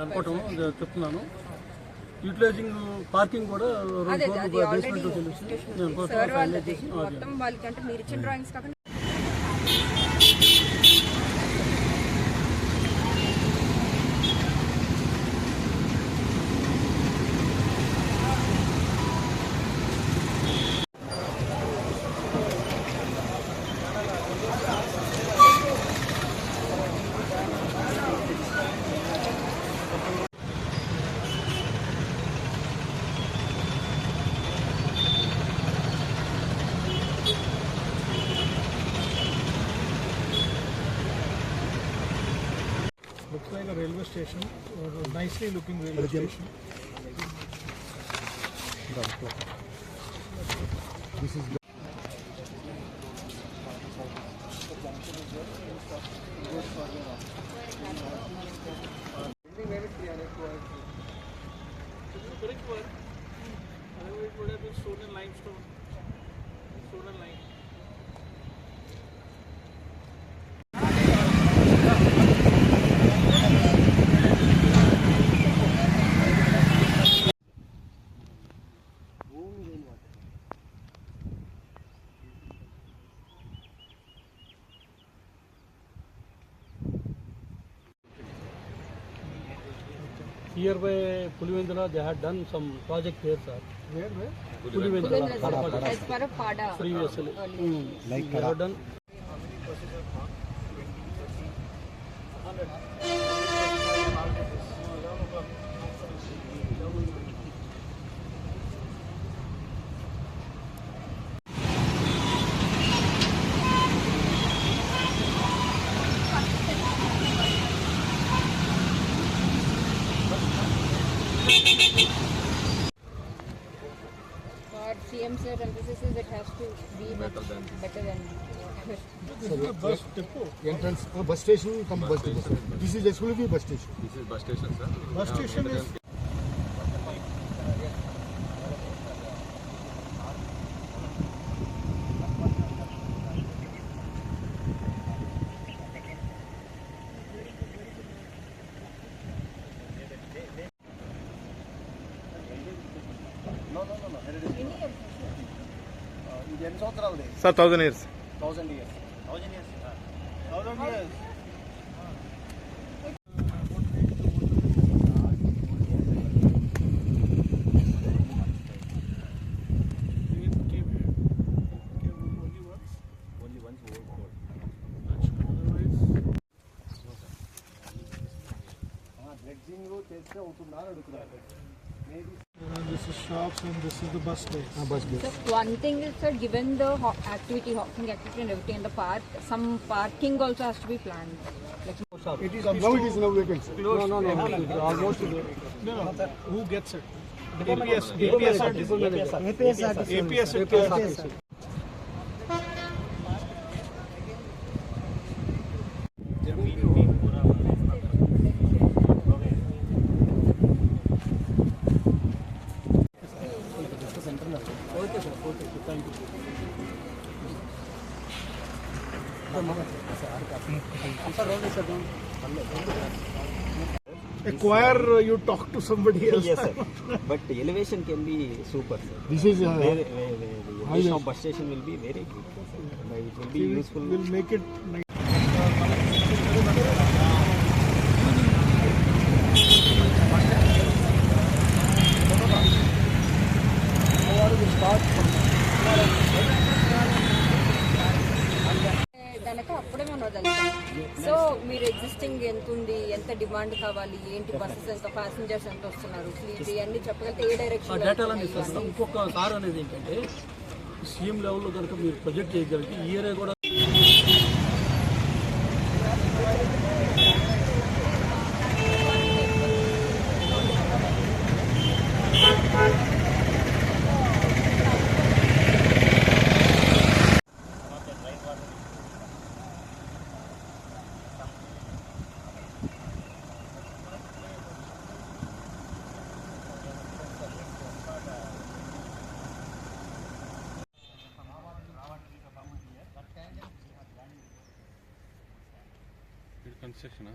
అనుకోవటం చెప్తున్నాను. Utilising parking కూడా మొత్తం వాళ్ళకి అంటే మీరు ఇచ్చిన డ్రాయింగ్స్ కాకుండా looks like a railway station, or a nicely looking railway station. This is here by Pulivendra, they had done some project here, sir. Where? Pulivendra. as per a Pada Previously. Like they have done. for CM sir emphasis is it has to be better than bus depot. Entrance bus station come bus depot. This is exclusively bus station. This is bus station, sir. Bus station is ఇది ఎన్ని సంవత్సరాలది Sir, 1000 years. 1000 years. 1000 years. 1000 years. చేస్తే అవుతుందా అని అడుగుతున్నారు. this is shops and this is the bus place. Bus place. So one thing is that given the hawking activity and everything in the park, some parking also has to be planned. Like It is now vacant. No. Almost. No. Who gets it? APS. Okay, sir. Thank you. Acquire, you talk to somebody else. Yes, sir. But the elevation can be super, sir. This is The elevation of bus station will be very good, sir. It will be useful. We'll make it nice. దానికి అప్పుడే మనం వదలుతాం. So మీరు existing ఎంత ఉంది, ఎంత demand కావాలి, ఏంటి buses ఎంత, ప్యాసింజర్స్ ఎంత వస్తున్నారు, ఫ్లీట్ ఇవన్నీ చెప్పగలిగితే ఏ డైరెక్షన్ డేటాలన్నీ ఇస్తాను. ఇంకొక సార్ అనేది ఏంటంటే సీఎం లెవెల్లో కనుక మీరు ప్రొజెక్ట్ చేయగలిగితే ఈ ఏరియా కూడా Construction,